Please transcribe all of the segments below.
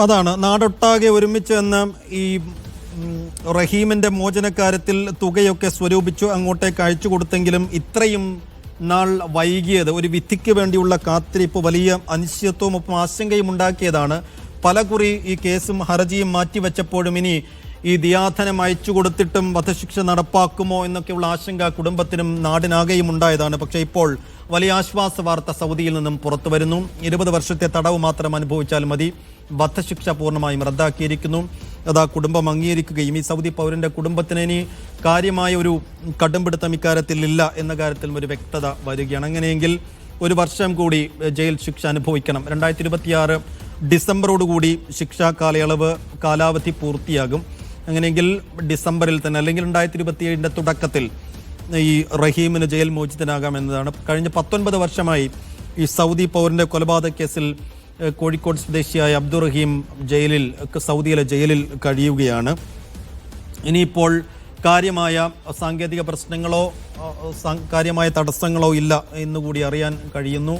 അതാണ് നാടൊട്ടാകെ ഒരുമിച്ച് എന്ന് ഈ റഹീമിൻ്റെ മോചനക്കാര്യത്തിൽ തുകയൊക്കെ സ്വരൂപിച്ചു അങ്ങോട്ടേക്ക് അയച്ചു കൊടുത്തെങ്കിലും ഇത്രയും നാൾ വൈകിയത് ഒരു വിധിക്ക് വേണ്ടിയുള്ള കാത്തിരിപ്പ് വലിയ അനിശ്ചിതത്വവും ഒപ്പം ആശങ്കയും ഉണ്ടാക്കിയതാണ്. പലകുറി ഈ കേസും ഹർജിയും മാറ്റിവെച്ചപ്പോഴും ഇനി ഈ ദിയാധനം അയച്ചു കൊടുത്തിട്ടും വധശിക്ഷ നടപ്പാക്കുമോ എന്നൊക്കെയുള്ള ആശങ്ക കുടുംബത്തിനും നാടിനാകെയും ഉണ്ടായതാണ്. പക്ഷേ ഇപ്പോൾ വലിയ ആശ്വാസ വാർത്ത സൗദിയിൽ നിന്നും പുറത്തു വരുന്നു. 20 വർഷത്തെ തടവ് മാത്രം അനുഭവിച്ചാൽ മതി, വധശിക്ഷ പൂർണ്ണമായും റദ്ദാക്കിയിരിക്കുന്നു. അതാ കുടുംബം അംഗീകരിക്കുകയും ഈ സൗദി പൗരന്റെ കുടുംബത്തിന് ഇനി കാര്യമായ ഒരു കടുംപിടുത്തം ഇക്കാര്യത്തിൽ ഇല്ല എന്ന കാര്യത്തിലും ഒരു വ്യക്തത വരികയാണ്. അങ്ങനെയെങ്കിൽ 1 വർഷം കൂടി ജയിൽ ശിക്ഷ അനുഭവിക്കണം. 2026 ഡിസംബറോടുകൂടി ശിക്ഷാ കാലാവധി പൂർത്തിയാകും. അങ്ങനെയെങ്കിൽ ഡിസംബറിൽ തന്നെ അല്ലെങ്കിൽ 2027 തുടക്കത്തിൽ ഈ റഹീമിന് ജയിൽ മോചിതനാകാം എന്നതാണ്. കഴിഞ്ഞ 19 വർഷമായി ഈ സൗദി പൗരന്റെ കൊലപാതക കേസിൽ കോഴിക്കോട് സ്വദേശിയായ അബ്ദുൾ റഹീം സൗദിയിലെ ജയിലിൽ കഴിയുകയാണ്. ഇനിയിപ്പോൾ കാര്യമായ സാങ്കേതിക പ്രശ്നങ്ങളോ കാര്യമായ തടസ്സങ്ങളോ ഇല്ല എന്നുകൂടി അറിയാൻ കഴിയുന്നു.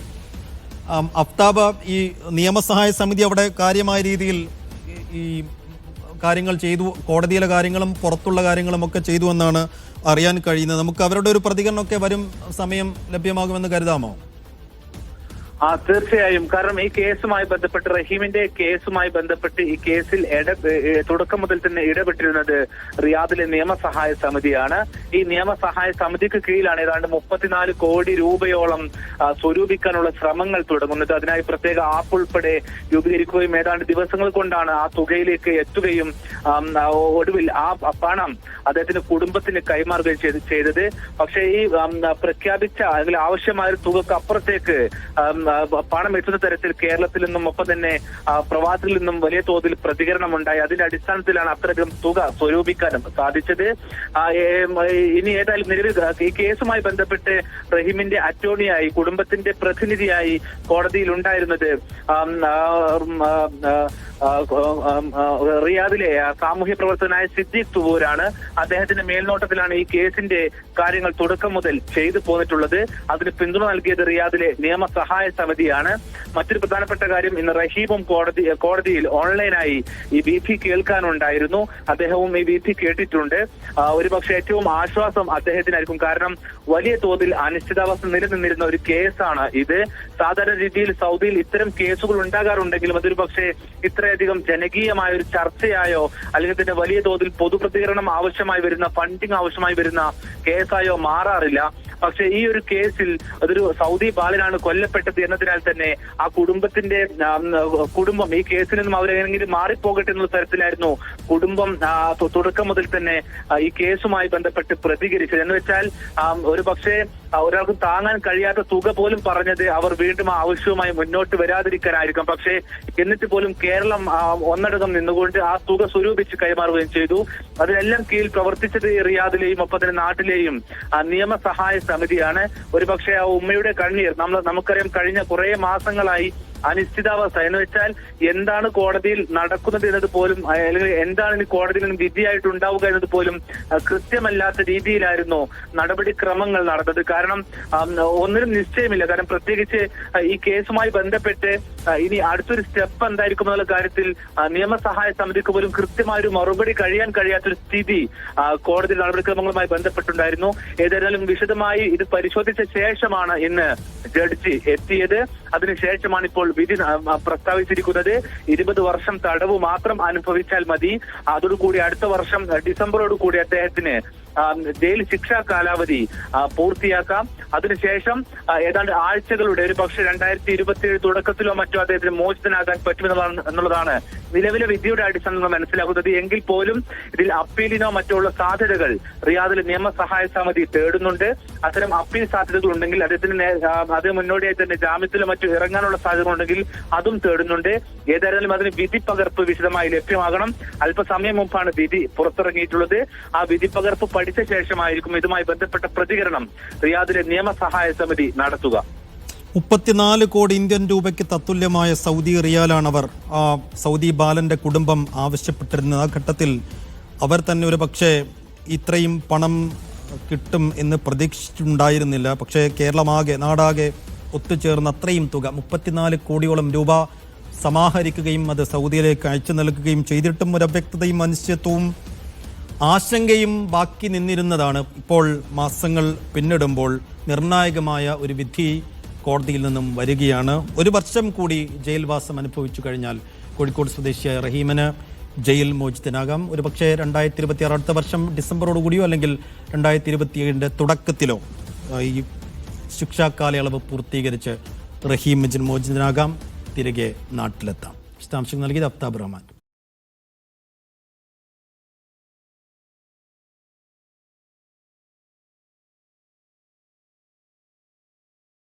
അഫ്താബ്, ഈ നിയമസഹായ സമിതി അവിടെ കാര്യമായ രീതിയിൽ ഈ കാര്യങ്ങൾ ചെയ്തു, കോടതിയിലെ കാര്യങ്ങളും പുറത്തുള്ള കാര്യങ്ങളും ഒക്കെ ചെയ്തു എന്നാണ് അറിയാൻ കഴിയുന്നത്. നമുക്ക് അവരുടെ ഒരു പ്രതികരണമൊക്കെ വരും സമയം ലഭ്യമാകുമെന്ന് കരുതാമോ? തീർച്ചയായും. കാരണം ഈ കേസുമായി ബന്ധപ്പെട്ട്, റഹീമിന്റെ കേസുമായി ബന്ധപ്പെട്ട് ഈ കേസിൽ തുടക്കം മുതൽ തന്നെ ഇടപെട്ടിരുന്നത് റിയാദിലെ നിയമസഹായ സമിതിയാണ്. ഈ നിയമസഹായ സമിതിക്ക് കീഴിലാണ് ഏതാണ്ട് 34 കോടി രൂപയോളം സ്വരൂപിക്കാനുള്ള ശ്രമങ്ങൾ തുടങ്ങുന്നത്. അതിനായി പ്രത്യേക ആപ്പ് ഉൾപ്പെടെ രൂപീകരിക്കുകയും ഏതാണ്ട് ദിവസങ്ങൾ കൊണ്ടാണ് ആ തുകയിലേക്ക് എത്തുകയും ഒടുവിൽ ആ പണം അദ്ദേഹത്തിന്റെ കുടുംബത്തിന് കൈമാറുകയും ചെയ്തത്. പക്ഷേ ഈ പ്രഖ്യാപിച്ച അല്ലെങ്കിൽ ആവശ്യമായ തുകക്ക് അപ്പുറത്തേക്ക് പണം എത്തുന്ന തരത്തിൽ കേരളത്തിൽ നിന്നും ഒപ്പം തന്നെ പ്രവാസിയിൽ നിന്നും വലിയ തോതിൽ പ്രതികരണമുണ്ടായി. അതിന്റെ അടിസ്ഥാനത്തിലാണ് അത്രയധികം തുക സ്വരൂപിക്കാനും സാധിച്ചത്. ഇനി ഏതായാലും നിലവിൽ ഈ കേസുമായി ബന്ധപ്പെട്ട് റഹീമിന്റെ അറ്റോർണിയായി, കുടുംബത്തിന്റെ പ്രതിനിധിയായി കോടതിയിൽ ഉണ്ടായിരുന്നത് റിയാദിലെ സാമൂഹ്യ പ്രവർത്തകനായ സിദ്ദീഖ് തുവൂരാണ്. അദ്ദേഹത്തിന്റെ മേൽനോട്ടത്തിലാണ് ഈ കേസിന്റെ കാര്യങ്ങൾ തുടക്കം മുതൽ ചെയ്തു പോന്നിട്ടുള്ളത്. അതിന് പിന്തുണ നൽകിയത് റിയാദിലെ നിയമസഹായ സമിതിയാണ്. മറ്റൊരു പ്രധാനപ്പെട്ട കാര്യം, ഇന്ന് റഹീമും കോടതിയിൽ ഓൺലൈനായി ഈ വിധി കേൾക്കാനുണ്ടായിരുന്നു. അദ്ദേഹവും ഈ വിധി കേട്ടിട്ടുണ്ട്. ഒരുപക്ഷെ ഏറ്റവും ആശ്വാസം അദ്ദേഹത്തിനായിരിക്കും. കാരണം വലിയ തോതിൽ അനിശ്ചിതാവസ്ഥ നിലനിന്നിരുന്ന ഒരു കേസാണ് ഇത്. സാധാരണ രീതിയിൽ സൗദിയിൽ ഇത്തരം കേസുകൾ ഉണ്ടാകാറുണ്ടെങ്കിലും അതൊരു പക്ഷേ ഇത്രയധികം ജനകീയമായ ഒരു ചർച്ചയായോ അല്ലെങ്കിൽ തന്നെ വലിയ തോതിൽ പൊതുപ്രതികരണം ആവശ്യമായി വരുന്ന, ഫണ്ടിങ് ആവശ്യമായി വരുന്ന കേസായോ മാറാറില്ല. പക്ഷെ ഈ ഒരു കേസിൽ അതൊരു സൗദി ബാലനാണ് കൊല്ലപ്പെട്ടത് എന്നതിനാൽ തന്നെ ആ കുടുംബം ഈ കേസിൽ നിന്നും അവരെങ്കിലും മാറിപ്പോകട്ടെ എന്നുള്ള തരത്തിലായിരുന്നു കുടുംബം തുടക്കം മുതൽ തന്നെ ഈ കേസുമായി ബന്ധപ്പെട്ട് പ്രതികരിച്ചത്. എന്ന് വെച്ചാൽ ഒരു പക്ഷേ ഒരാൾക്ക് താങ്ങാൻ കഴിയാത്ത തുക പോലും പറഞ്ഞത് അവർ വീണ്ടും ആവശ്യവുമായി മുന്നോട്ട് വരാതിരിക്കാനായിരിക്കും. പക്ഷേ എന്നിട്ട് പോലും കേരളം ഒന്നടങ്കം നിന്നുകൊണ്ട് ആ തുക സ്വരൂപിച്ച് കൈമാറുകയും ചെയ്തു. അതിനെല്ലാം കീഴിൽ പ്രവർത്തിച്ചത് റിയാദിലെയും ഒപ്പം തന്നെ നാട്ടിലെയും നിയമസഹായ സമിതിയാണ്. ഒരുപക്ഷെ ആ ഉമ്മയുടെ കണ്ണീർ നമുക്കറിയാം, കഴിഞ്ഞ കുറെ മാസങ്ങളായി അനിശ്ചിതാവസ്ഥ. എന്ന് വെച്ചാൽ എന്താണ് കോടതിയിൽ നടക്കുന്നത് എന്നത് പോലും, അല്ലെങ്കിൽ എന്താണ് ഇനി കോടതിയിൽ നിന്ന് വിധിയായിട്ടുണ്ടാവുക എന്നത് പോലും കൃത്യമല്ലാത്ത രീതിയിലായിരുന്നു നടപടിക്രമങ്ങൾ നടന്നത്. കാരണം ഒന്നിനും നിശ്ചയമില്ല. കാരണം പ്രത്യേകിച്ച് ഈ കേസുമായി ബന്ധപ്പെട്ട് ഇനി അടുത്തൊരു സ്റ്റെപ്പ് എന്തായിരിക്കും എന്നുള്ള കാര്യത്തിൽ നിയമസഹായ സമിതിക്ക് പോലും കൃത്യമായൊരു മറുപടി കഴിയാത്തൊരു സ്ഥിതി കോടതി നടപടിക്രമങ്ങളുമായി ബന്ധപ്പെട്ടുണ്ടായിരുന്നു. ഏതായാലും വിശദമായി ഇത് പരിശോധിച്ച ശേഷമാണ് ഇന്ന് ജഡ്ജി എത്തിയത്. അതിനുശേഷമാണ് ഇപ്പോൾ വിധി പ്രസ്താവിച്ചിരിക്കുന്നത്. 20 വർഷം തടവ് മാത്രം അനുഭവിച്ചാൽ മതി. അതോടുകൂടി അടുത്ത വർഷം ഡിസംബറോടുകൂടി അദ്ദേഹത്തിന് ജയിൽ ശിക്ഷാ കാലാവധി പൂർത്തിയാക്കാം. അതിനുശേഷം ഏതാണ്ട് ആഴ്ചകളുടെ, ഒരു പക്ഷേ 2027 തുടക്കത്തിലോ മറ്റോ അദ്ദേഹത്തിന് മോചിതനാകാൻ പറ്റുമെന്നുള്ളതാണ് നിലവിലെ വിധിയുടെ അടിസ്ഥാനത്തിൽ മനസ്സിലാക്കുന്നത്. എങ്കിൽ പോലും ഇതിൽ അപ്പീലിനോ മറ്റോ ഉള്ള സാധ്യതകൾ റിയാദിലെ നിയമസഹായ സമിതി തേടുന്നുണ്ട്. അത്തരം അപ്പീൽ സാധ്യതകൾ ഉണ്ടെങ്കിൽ അത് മുന്നോടിയായി തന്നെ ജാമ്യത്തിലോ മറ്റോ ഇറങ്ങാനുള്ള സാധ്യതകൾ ഉണ്ടെങ്കിൽ അതും തേടുന്നുണ്ട്. ഏതായാലും അതിന് വിധി പകർപ്പ് വിശദമായി ലഭ്യമാകണം. അല്പസമയം മുമ്പാണ് വിധി പുറത്തിറങ്ങിയിട്ടുള്ളത്. ആ വിധി പകർപ്പ് പഠിച്ച ശേഷമായിരിക്കും ഇതുമായി ബന്ധപ്പെട്ട പ്രതികരണം റിയാദിലെ നിയമസഹായ സമിതി നടത്തുക. 34 കോടി ഇന്ത്യൻ രൂപയ്ക്ക് തത്തുല്യമായ സൗദി റിയാലാണ് അവർ സൗദി ബാലന്റെ കുടുംബം ആവശ്യപ്പെട്ടിരുന്നത്. ആ ഘട്ടത്തിൽ അവർ തന്നെ ഒരു പക്ഷേ ഇത്രയും പണം കിട്ടും എന്ന് പ്രതീക്ഷിച്ചിട്ടുണ്ടായിരുന്നില്ല. പക്ഷേ കേരളമാകെ, നാടാകെ ഒത്തുചേർന്ന അത്രയും തുക 34 കോടിയോളം രൂപ സമാഹരിക്കുകയും അത് സൗദിയിലേക്ക് അയച്ചു നൽകുകയും ചെയ്തിട്ടും ഒരു അവ്യക്തതയും അനിശ്ചിതത്വവും ആശങ്കയും ബാക്കി നിന്നിരുന്നതാണ്. ഇപ്പോൾ മാസങ്ങൾ പിന്നിടുമ്പോൾ നിർണായകമായ ഒരു വിധി കോടതിയിൽ നിന്നും വരികയാണ്. 1 വർഷം കൂടി ജയിൽവാസം അനുഭവിച്ചു കഴിഞ്ഞാൽ കോഴിക്കോട് സ്വദേശിയായ റഹീമിന് ജയിൽ മോചിതനാകാം. ഒരുപക്ഷെ 2026 അടുത്ത വർഷം ഡിസംബറോടുകൂടിയോ അല്ലെങ്കിൽ 2027 തുടക്കത്തിലോ ഈ ശിക്ഷാ കാലയളവ് പൂർത്തീകരിച്ച് റഹീം മോചിതനാകാം, തിരികെ നാട്ടിലെത്താം. വിശദാംശങ്ങൾ നൽകിയത് അഫ്താബ് റഹ്മാൻ.